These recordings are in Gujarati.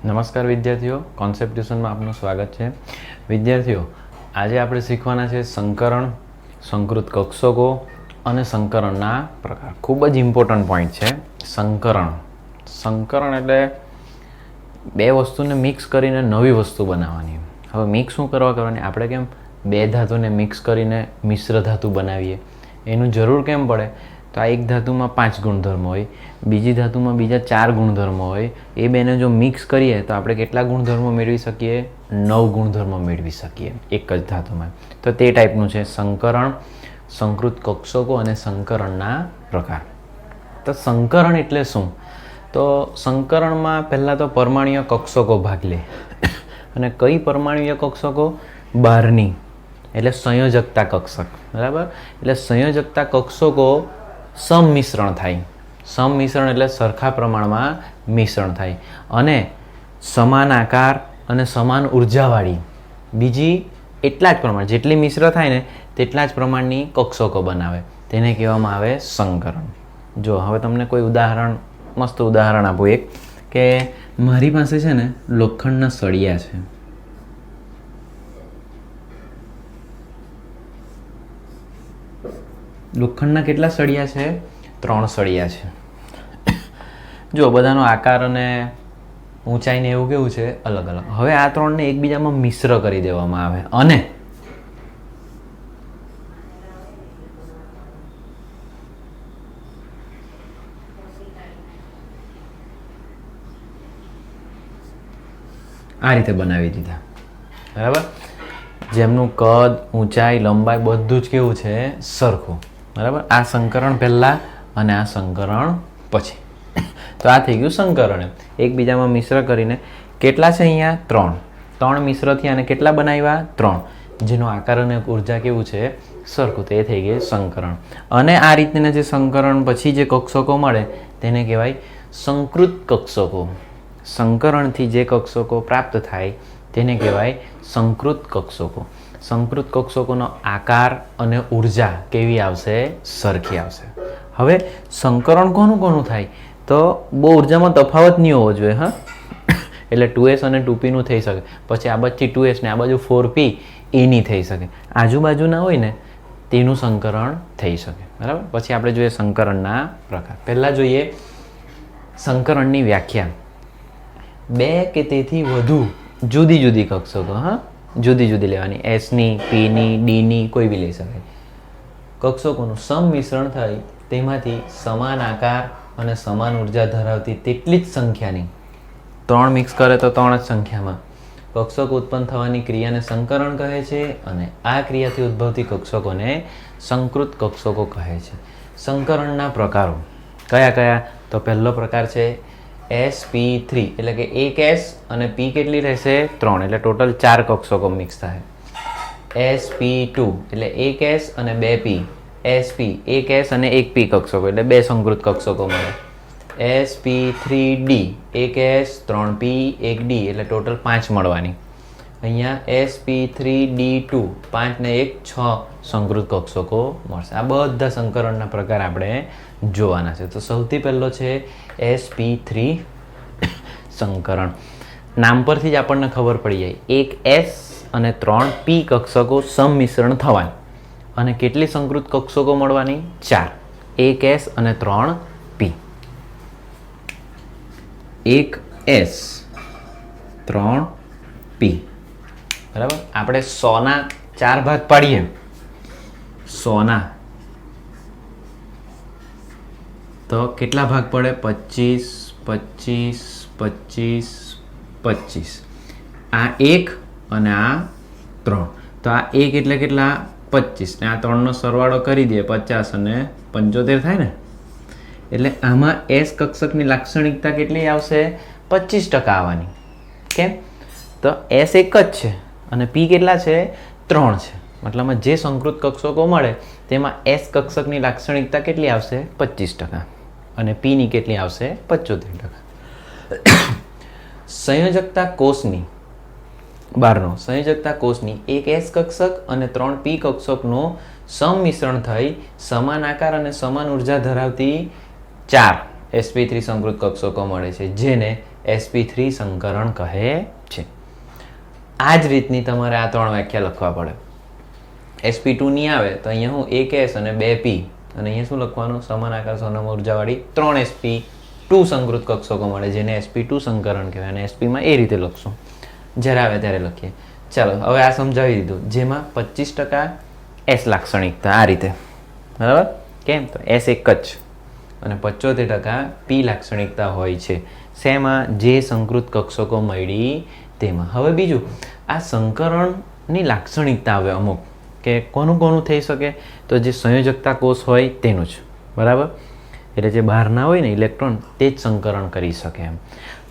નમસ્કાર વિદ્યાર્થીઓ, કોન્સેપ્ટ ટ્યુશનમાં આપનું સ્વાગત છે. વિદ્યાર્થીઓ, આજે આપણે શીખવાના છે સંકરણ, સંકૃત કક્ષકો અને સંકરણના પ્રકાર. ખૂબ જ ઇમ્પોર્ટન્ટ પોઈન્ટ છે સંકરણ. સંકરણ એટલે બે વસ્તુને મિક્સ કરીને નવી વસ્તુ બનાવવાની. હવે મિક્સ શું કરવાની? આપણે કેમ બે ધાતુને મિક્સ કરીને મિશ્ર ધાતુ બનાવીએ, એનું જરૂર કેમ પડે? તો આ એક ધાતુમાં 5 ગુણધર્મો હોય, બીજી ધાતુમાં બીજા 4 ગુણધર્મો હોય. એ બેને જો મિક્સ કરીએ તો આપણે કેટલા ગુણધર્મો મેળવી શકીએ? 9 ગુણધર્મો મેળવી શકીએ એક જ ધાતુમાં. તો તે ટાઈપનું છે સંકરણ, સંકૃત કક્ષકો અને સંકરણના પ્રકાર. તો સંકરણ એટલે શું? તો સંકરણમાં પહેલાં તો પરમાણ્વીય કક્ષકો ભાગ લે. અને કઈ પરમાણ્વીય કક્ષકો? 12ની, એટલે સંયોજકતા કક્ષક. બરાબર? એટલે સંયોજકતા કક્ષકો સંમિશ્રણ થાય. સંમિશ્રણ એટલે સરખા પ્રમાણમાં મિશ્રણ થાય અને સમાન આકાર અને સમાન ઉર્જાવાળી બીજી એટલા જ પ્રમાણ જેટલી મિશ્ર થાય ને તેટલા જ પ્રમાણની કક્ષકો બનાવે. તેને કહેવામાં આવે સંકરણ. જો હવે તમને કોઈ ઉદાહરણ, મસ્ત ઉદાહરણ આપું એક, કે મારી પાસે છે ને લોખંડના સળિયા છે. લોખંડના કેટલા સળિયા છે? 3 સળિયા છે. જો બધાનો આકાર અને ઊંચાઈને એવું કેવું છે? અલગ અલગ. હવે આ 3ને એકબીજામાં મિશ્ર કરી દેવામાં આવે અને આ રીતે બનાવી દીધા. બરાબર? જેમનું કદ, ઊંચાઈ, લંબાઈ બધું જ કેવું છે? સરખું. બરાબર? આ સંકરણ પહેલાં અને આ સંકરણ પછી. તો આ થઈ ગયું સંકરણ. એકબીજામાં મિશ્ર કરીને કેટલા છે અહીંયા? 3. 3 મિશ્ર થયા અને કેટલા બનાવ્યા? 3. જેનો આકાર અને ઉર્જા કેવું છે? સરખું. તે થઈ ગયું સંકરણ. અને આ રીતના જે સંકરણ પછી જે કક્ષકો મળે તેને કહેવાય સંકૃત કક્ષકો. સંકરણથી જે કક્ષકો પ્રાપ્ત થાય તેને કહેવાય સંકૃત કક્ષકો. સંકૃત કક્ષકોનો આકાર અને ઉર્જા કેવી આવશે? સરખી આવશે. હવે સંકરણ કોનું થાય? તો બહુ ઉર્જામાં તફાવત નહીં હોવો જોઈએ. હા, એટલે 2s અને 2pનું થઈ શકે. પછી આ બાજુથી 2s ને આ બાજુ 4p એ નહીં થઈ શકે. આજુબાજુના હોય ને તેનું સંકરણ થઈ શકે. બરાબર? પછી આપણે જોઈએ સંકરણના પ્રકાર. પહેલાં જોઈએ સંકરણની વ્યાખ્યા. 2 કે તેથી વધુ જુદી જુદી કક્ષકો, હા, જુદી જુદી લેવાની. એસની, પીની, ડીની કોઈ બી લઈ શકાય. કક્ષકોનું સંમિશ્રણ થાય તેમાંથી સમાન આકાર અને સમાન ઉર્જા ધરાવતી તેટલી જ સંખ્યાની, 3 મિક્સ કરે તો 3 જ સંખ્યામાં કક્ષકો ઉત્પન્ન થવાની ક્રિયાને સંકરણ કહે છે. અને આ ક્રિયાથી ઉદ્ભવતી કક્ષકોને સંકૃત કક્ષકો કહે છે. સંકરણના પ્રકારો કયા કયા? તો પહેલો પ્રકાર છે sp3, એટલે કે એક s અને p કેટલી રહેશે? 3, એટલે ટોટલ 4 કક્ષકો મિક્સ થાય. sp2 એટલે એક s અને 2 p. sp એક s અને એક p કક્ષકો, એટલે 2 સંકૃત કક્ષકો મળે. sp3d એક s 3 p 1 d, એટલે ટોટલ 5 મળવાની. અહીંયા sp3d2 5 ને 1 6 સંકૃત કક્ષકો મળશે. આ બધા સંકરણના પ્રકાર આપણે જોવાના છે. તો સૌથી પહેલો છે sp3 સંકરણ. નામ પરથી જ આપણને ખબર પડી જાય. એક s અને 3 p કક્ષકો સંમિશ્રણ થવાની અને કેટલી સંકૃત કક્ષકો મળવાની? 4. એક s અને 3 p. એક s 3 p. બરાબર? આપણે 100ના 4 ભાગ પાડીએ. 100ના તો કેટલા ભાગ પડે? 25 25 25 25. આ 1 અને આ 3. તો આ 1 એટલે કેટલા? 25 ને આ 3નો સરવાળો કરી દઈએ 50 અને 75 થાય ને. એટલે આમાં s કક્ષકની લાક્ષણિકતા કેટલી આવશે? 25% આવવાની. કેમ? તો s એક જ છે અને p કેટલા છે? 3 છે. મતલબમાં જે સંકૃત કક્ષકો મળે તેમાં s કક્ષકની લાક્ષણિકતા કેટલી આવશે? 25%. અને p ની કેટલી આવશે? 75%. સંયોજકતા કોષની 12નો સંયોજકતા કોષની એક s કક્ષક અને 3 p કક્ષકનું સંમિશ્રણ થઈ સમાન આકાર અને સમાન ઉર્જા ધરાવતી 4 sp3 સંકૃત કક્ષકો મળે છે, જેને sp3 સંકરણ કહે છે. આ જ રીતની તમારે આ 3 વ્યાખ્યા લખવા પડે. sp2 નહીં આવે તો અહીંયા હું 1s અને 2p અને અહીંયા શું લખવાનું? સમાન આકાર સમનામ ઉર્જાવાળી 3 sp2 સંકૃત કક્ષકો મળે જેને sp2 સંકરણ કહેવાય અને sp માં એ રીતે લખશું. જ્યારે આવે ત્યારે લખીએ. ચાલો હવે આ સમજાવી દીધું. જેમાં 25% s લાક્ષણિકતા આ રીતે, બરાબર? કેમ? તો s એક જ અને 75% p લાક્ષણિકતા હોય છે. શેમાં? જે સંકૃત કક્ષકો મળી તેમાં. હવે બીજું, આ સંકરણની લાક્ષણિકતા આવે અમુક કે કોનું થઈ શકે? તો જે સંયોજકતા કોષ હોય તેનું જ, બરાબર? એટલે જે બહારના હોય ને ઇલેક્ટ્રોન તે જ સંકરણ કરી શકે એમ.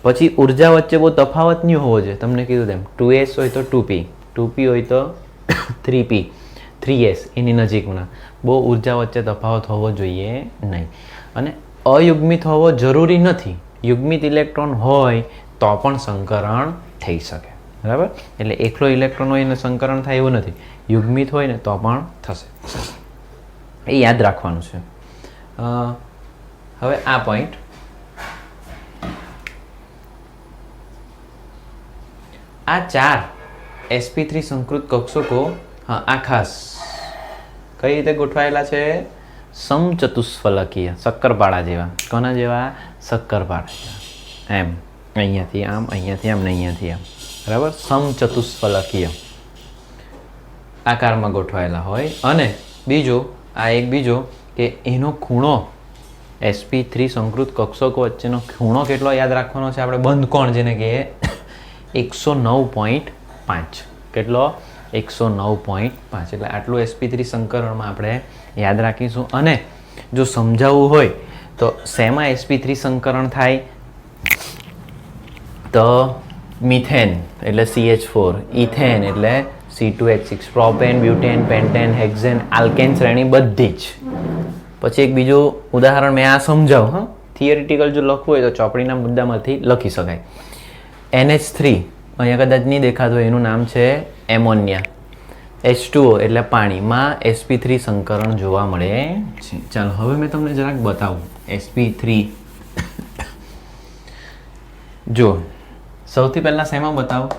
પછી ઉર્જા વચ્ચે બહુ તફાવત નહીં હોવો જોઈએ. તમને કીધું તેમ 2s હોય તો 2p, 2p હોય તો 3p, 3s એની નજીકના. બહુ ઉર્જા વચ્ચે તફાવત હોવો જોઈએ નહીં. અને અયુગ્મિત હોવો જરૂરી નથી. યુગ્મિત ઇલેક્ટ્રોન હોય તો પણ સંકરણ થઈ શકે, બરાબર? એટલે એકલો ઇલેક્ટ્રોન હોય ને સંકરણ થાય એવું નથી. યુગ્મિત હોય ને તો પણ થશે. એ યાદ રાખવાનું છે. હવે આ પોઈન્ટ, આ 4 sp3 સંકૃત કક્ષકો, હા, આ ખાસ કઈ રીતે ગોઠવાયેલા છે? સમચતુષ્ફલકીય, શક્કરપારા જેવા. કોના જેવા? શક્કરપારા જેવા. એમ અહીંયાથી આમ, અહીંયાથી આમ ને અહીંયાથી આમ, બરાબર? સમચતુષ્ફલકીય આકારમાં ગોઠવાયેલા હોય. અને બીજો, આ એક બીજો કે એનો ખૂણો sp3 સંકૃત કક્ષકો વચ્ચેનો ખૂણો કેટલો યાદ રાખવાનો છે આપણે? બંધ કોણ જેને કહીએ 109.5. કેટલો? 109.5. એટલે આટલું sp3 સંકરણમાં આપણે યાદ રાખીશું. અને જો સમજાવવું હોય તો શેમાં sp3 સંકરણ થાય? તો મિથેન એટલે CH4, ઇથેન એટલે C2H6, propane, butane, pentane, hexane, alkane શ્રેણી બધી જ. પછી એક બીજું ઉદાહરણ મેં આ સમજાવું. હા, થિયરિટિકલ જો લખવું હોય તો ચોપડીના મુદ્દામાંથી લખી શકાય. NH3 અહીંયા કદાચ નહીં દેખાતું હોય, એનું નામ છે એમોનિયા. H2O એટલે પાણીમાં sp3 સંકરણ જોવા મળે છે. ચાલો હવે મેં તમને જરાક બતાવું sp3. જો સૌથી પહેલાં શેમાં બતાવું?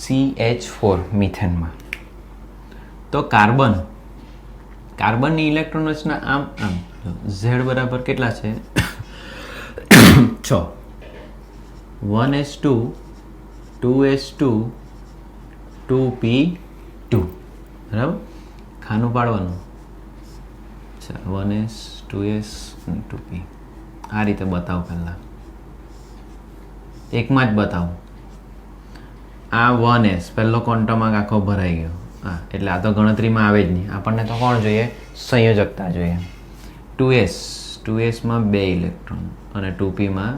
CH4 મિથેનમાં. તો કાર્બનની ઇલેક્ટ્રોન રચના આમ આમ. Z બરાબર કેટલા છે? 6. 1s2, 2s2, 2p2, બરાબર? ખાનું પાડવાનું. 1s, 2s, 2p. આ રીતે બતાવો. પહેલાં એકમાં જ બતાવું. આ 1s પહેલો ક્વોન્ટમ આખો ભરાઈ ગયો. હા, એટલે આ તો ગણતરીમાં આવે જ નહીં. આપણને તો કોણ જોઈએ? સંયોજકતા જોઈએ. 2s માં 2 ઇલેક્ટ્રોન અને 2pમાં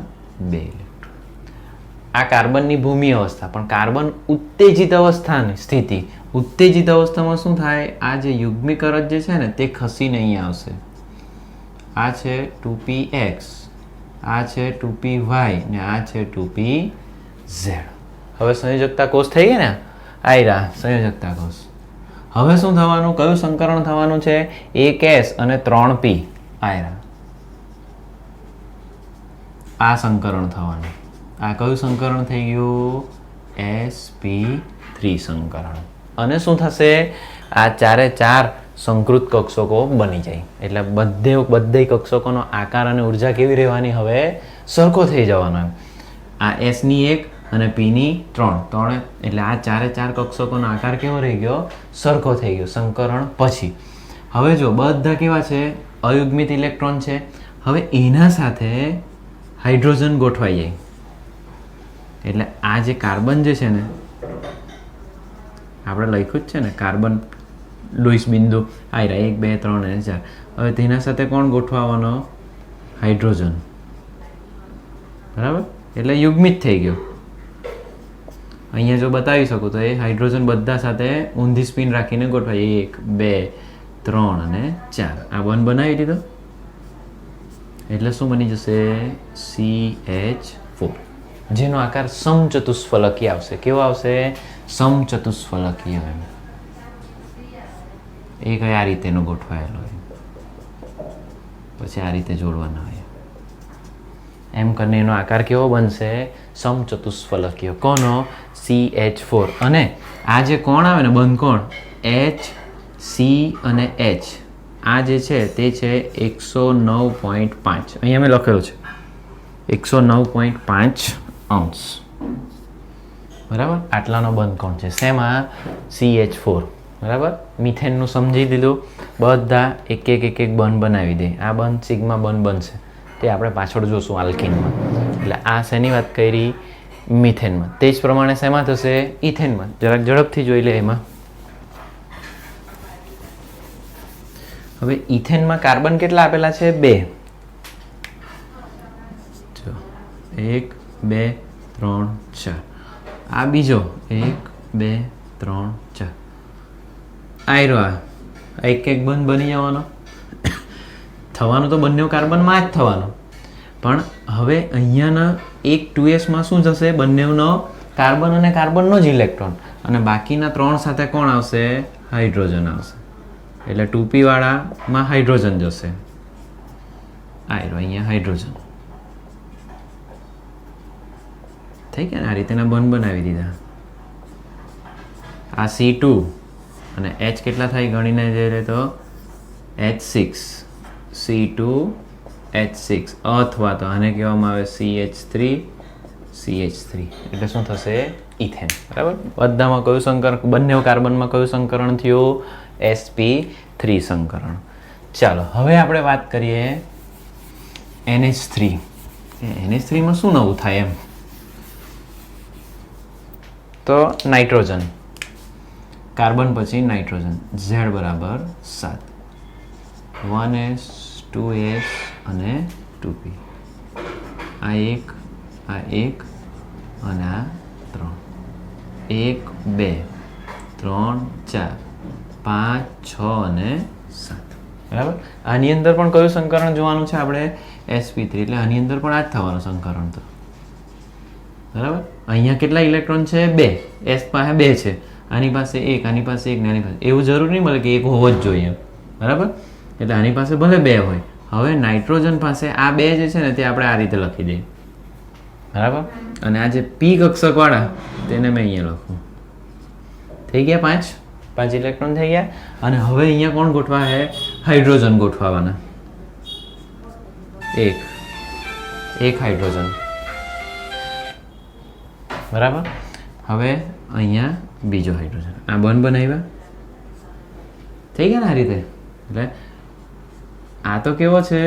2 ઇલેક્ટ્રોન. આ કાર્બનની ભૂમિ અવસ્થા. પણ કાર્બન ઉત્તેજિત અવસ્થાની સ્થિતિ. ઉત્તેજિત અવસ્થામાં શું થાય? આ જે યુગ્મીકરણ જે છે ને તે ખસીને અહીંયા આવશે. આ છે 2px, આ છે 2py ને આ છે 2pz. હવે સંયોજકતા કોષ થઈ ગઈ ને? આયરા સંયોજકતા કોષ. હવે શું થવાનું? કયું સંકરણ થવાનું છે? 1s અને 3p. આયરા આ સંકરણ થવાનું. આ કયું સંકરણ થઈ ગયું? sp3 સંકરણ. અને શું થશે? આ 4 સંકૃત કક્ષકો બની જાય. એટલે બધે કક્ષકોનો આકાર અને ઉર્જા કેવી રહેવાની? હવે સરખો થઈ જવાનો. આ s ની 1 અને p ની 3 એટલે આ 4 કક્ષકોનો આકાર કેવો રહી ગયો? સરખો થઈ ગયો સંકરણ પછી. હવે જો બધા કેવા છે? અયુગ્મિત ઇલેક્ટ્રોન છે. હવે એના સાથે હાઇડ્રોજન ગોઠવાઈ જાય. એટલે આ જે કાર્બન જે છે ને, આપણે લખ્યું જ છે ને કાર્બન લુઈસ બિંદુ. આયરા 1, 2, 3 અને 4. હવે તેના સાથે કોણ ગોઠવાવાનો? હાઇડ્રોજન, બરાબર? એટલે યુગ્મિત થઈ ગયો. અહીંયા જો બતાવી શકું તો એ હાઇડ્રોજન બધા સાથે ઊંધી સ્પિન રાખીને ગોઠવાય. 1, 2, 3 અને 4. આ 1 બનાવી દીધો. એટલે શું બની જશે? CH4, જેનો આકાર સમચતુષ્ફલકીય આવશે. કેવો આવશે? સમચતુષ્ફલકીય. એ કઈ આ રીતેનો ગોઠવાયેલો હોય, પછી આ રીતે જોડવાના હોય. એમ કરીને એનો આકાર કેવો બનશે? સમચતુષ્ફલકીય. કોનો? CH4. અને આ જે કોણ આવે ને બંધ કોણ H C અને H, આ જે છે તે છે 109.5. અહીંયા મેં લખેલું છે 109.5 અંશ. બરાબર, આટલાનો બંધ કોણ છે શેમાં? CH4. બરાબર, મિથેનનું સમજી દીધું. બધા એક એક બંધ બનાવી દે. આ બંધ સિગ્મા બંધ બનશે તે આપણે પાછળ જોશું આલ્કીનમાં. એટલે આ શેની વાત કરી? મિથેનમાં. તે જ પ્રમાણે શેમાં થશે? ઇથેનમાં. જરાક ઝડપથી જોઈ લે. એમાં હવે ઇથેનમાં કાર્બન કેટલા આપેલા છે? 2. જો 1 2 3 4. આ બીજો 1 2 3 4. આયરો આ એક બંધ બની જવાનો. થવાનું તો બંને કાર્બનમાં જ થવાનું, પણ હવે અહીંયાના એક 2s માં શું થશે? બંનેનો કાર્બન અને કાર્બનનો જ ઇલેક્ટ્રોન, અને બાકીના 3 સાથે કોણ આવશે? હાઇડ્રોજન આવશે. એટલે 2p વાળામાં હાઇડ્રોજન જશે. આયરો અહીંયા હાઇડ્રોજન થઈ ગયા ને. આ રીતેના બંધ બનાવી દીધા. આ C2 અને H કેટલા થાય ગણીને જઈએ તો H6, C2 H6, અથવા તો આને કહેવામાં આવે CH3 CH3. એટલે શું થશે? ઇથેન. બરાબર, બધામાં કયું સંકરણ? બંને કાર્બનમાં કયું સંકરણ થયું? sp3 સંકરણ. ચાલો હવે આપણે વાત કરીએ NH3. NH3 માં શું નવું થાય એમ? તો નાઇટ્રોજન, કાર્બન પછી નાઇટ્રોજન. Z બરાબર 7. 1s 2s અને 2p. આ એક અને આ 3. 1 2 3 4 5 6 અને 7. બરાબર, આની અંદર પણ કયું સંકરણ જોવાનું છે આપણે? sp3. એટલે આની અંદર પણ આ જ થવાનું સંકરણ. તો બરાબર, અહીંયા કેટલા ઇલેક્ટ્રોન છે? 2. s પાસે 2 છે, આની પાસે 1, આની પાસે 1 ને આની પાસે. એવું જરૂર નહીં મળે કે એક હોવો જ જોઈએ. બરાબર, એટલે આની પાસે ભલે 2 હોય. હવે નાઇટ્રોજન પાસે આ 2 જે છે ને તે આપણે આ રીતે લખી દઈએ. બરાબર, અને આ જે p કક્ષક વાળા તેને મેં અહીંયા લખું. થઈ ગયા 5 ઇલેક્ટ્રોન થઈ ગયા. અને હવે અહીંયા કોણ ગોઠવા છે? હાઇડ્રોજન ગોઠવાના. એક હાઇડ્રોજન. બરાબર, હવે અહીંયા બીજો હાઇડ્રોજન. આ બંધ બનાવ્યા. થઈ ગયા ને આ રીતે. એટલે આ તો કેવો છે?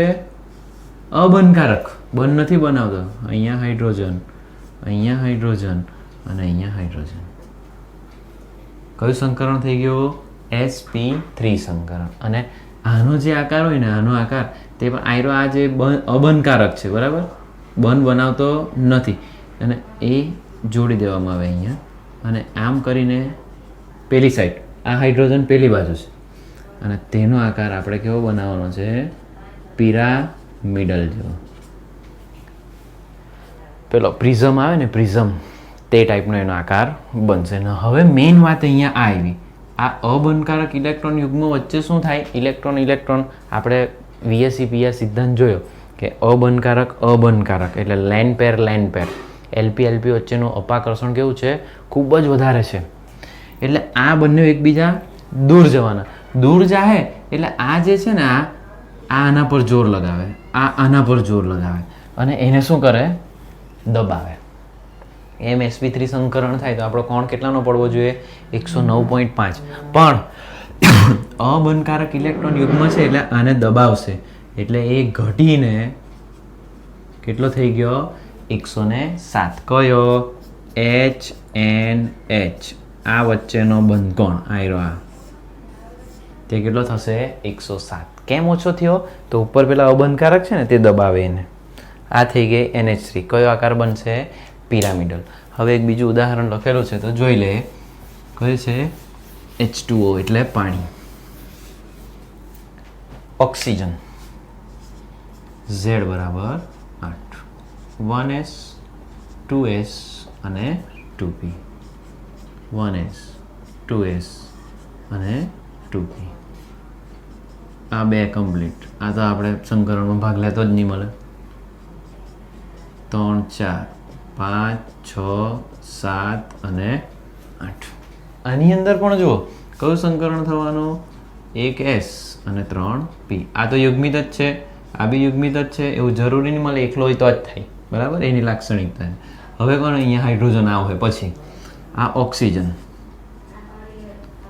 અબંધકારક. બંધ નથી બનાવતો. અહીંયા હાઇડ્રોજન, અહીંયા હાઇડ્રોજન અને અહીંયા હાઇડ્રોજન. કયું સંકરણ થઈ ગયું? sp3 સંકરણ. અને આનો જે આકાર હોય ને, આનો આકાર તે પણ આયરો આ જે અબંધકારક છે. બરાબર, બંધ બનાવતો નથી, અને એ જોડી દેવામાં આવે અહીંયા. અને આમ કરીને પેલી સાઈડ આ હાઇડ્રોજન પેલી બાજુ છે, અને તેનો આકાર આપણે કેવો બનાવવાનો છે? પિરામિડલ જેવો. પેલો પ્રિઝમ આવે ને, પ્રિઝમ, તે ટાઈપનો એનો આકાર બનશે. ને હવે મેઇન વાત અહીંયા આ આવી. આ અબંધકારક ઇલેક્ટ્રોન યુગ્મ વચ્ચે શું થાય? ઇલેક્ટ્રોન આપણે VSEPR સિદ્ધાંત જોયો કે અબંધકારક એટલે લેન પેર LP વચ્ચેનું અપાકર્ષણ કેવું છે? ખૂબ જ વધારે છે. એટલે આ બંને એકબીજા દૂર જવાના. દૂર જાય એટલે આ જે છે ને આ આના પર જોર લગાવે, આ આના પર જોર લગાવે, અને એને શું કરે? દબાવે. એમ sp3 સંકરણ થાય તો આપણો કોણ કેટલાનો પડવો જોઈએ? 109.5. પણ અબંધકારક ઇલેક્ટ્રોન યુગ્મ છે એટલે આને દબાવશે, એટલે એ ઘટીને કેટલો થઈ ગયો? 107. કયો? HNH. આ વચ્ચેનો બંધ કોણ? આયરો આ. તે કેટલો થશે? 107. કેમ ઓછો થયો? તો ઉપર પેલા અબંધકારક છે ને તે દબાવે એને. આ થઈ ગઈ NH3. કયો આકાર બનશે? પિરામિડલ. હવે એક બીજું ઉદાહરણ લખેલું છે તો જોઈ લે. કયું છે? H2O એટલે પાણી. ઓક્સિજન. Z બરાબર 8. 1s 2s અને 2p. 1s 2s અને 2p. આ બે કમ્પ્લીટ. આ તો આપણે સંકરણમાં ભાગ લેતો જ નહીં મળે. 3 4 5 6 7 અને 8. આની અંદર પણ જુઓ કયું સંકરણ થવાનું, એક S અને 3 P. આ તો યુગ્મિત જ છે, આ બી યુગ્મિત જ છે, એવું જરૂરી નહીં મળે એકલો હોય તો જ થાય, બરાબર, એની લાક્ષણિકતા. હવે કોણ અહીંયા હાઇડ્રોજન આ હોય, પછી આ ઓક્સિજન,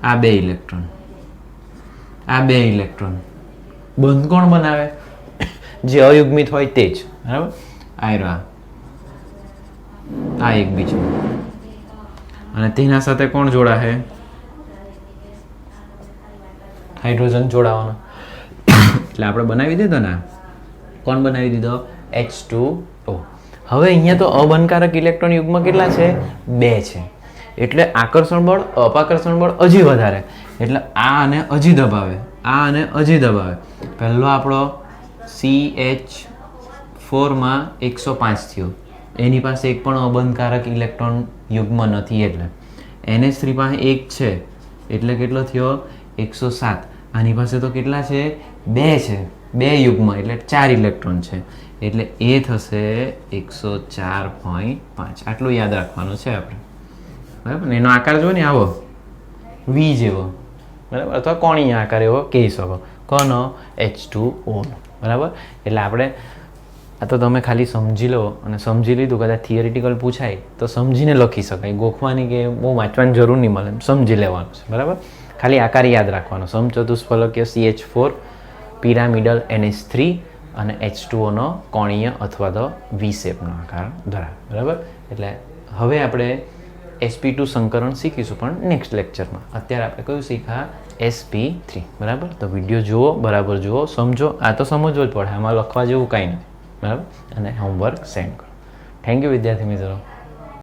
આ 2 ઇલેક્ટ્રોન, આ 2 ઇલેક્ટ્રોન, બંધ કોણ બનાવે, જે અયુગ્મિત હોય તે જ, બરાબર. આયરા આ એક બીજું, અને તેના સાથે કોણ જોડાશે, હાઇડ્રોજન જોડાવાનો. એટલે આપણે બનાવી દીધો ને, કોણ બનાવી દીધો, H2O. હવે અહીંયા તો અબનકારક ઇલેક્ટ્રોન યુગ્મ કેટલા છે, 2 છે. એટલે આકર્ષણ બળ અપાકર્ષણ બળ હજી વધારે, એટલે આ અને હજી દબાવે, આ અને હજી દબાવે. પહેલો આપણો CH4 માં 105 થયો, એની પાસે એક પણ અબંધકારક ઇલેક્ટ્રોન યુગ્મ નથી, એટલે NH3 પાસે 1 છે, એટલે કેટલો થયો 107. આની પાસે તો કેટલા છે, 2 છે, 2 યુગ્મ એટલે 4 ઇલેક્ટ્રોન છે, એટલે એ થશે 104.5. આટલું યાદ રાખવાનું છે આપણે, બરાબર ને. એનો આકાર જો ને આવો V જેવો, બરાબર, અથવા કોણીય આકાર એવો કહી શકો, કોનો, H2O નો, બરાબર. એટલે આપણે આ તો તમે ખાલી સમજી લો, અને સમજી લીધું, કદાચ થિયરિટિકલ પૂછાય તો સમજીને લખી શકાય, ગોખવાની કે બહુ વાંચવાની જરૂર નહીં મળે, સમજી લેવાનું છે, બરાબર. ખાલી આકાર યાદ રાખવાનો, સમચતુષ્ફલકીય CH4, પિરામિડલ NH3 અને H2O નો કોણીય અથવા તો V શેપનો આકાર ધરાવે, બરાબર. એટલે હવે આપણે sp2 સંકરણ શીખીશું, પણ નેક્સ્ટ લેક્ચરમાં. અત્યારે આપણે કયું શીખા, sp3, બરાબર. તો વિડીયો જુઓ, બરાબર જુઓ, સમજો. આ તો સમજવો જ પડે, આમાં લખવા જેવું કાંઈ નથી, બરાબર. અને હોમવર્ક સેન્ડ કરો. થેન્ક યુ વિદ્યાર્થી મિત્રો.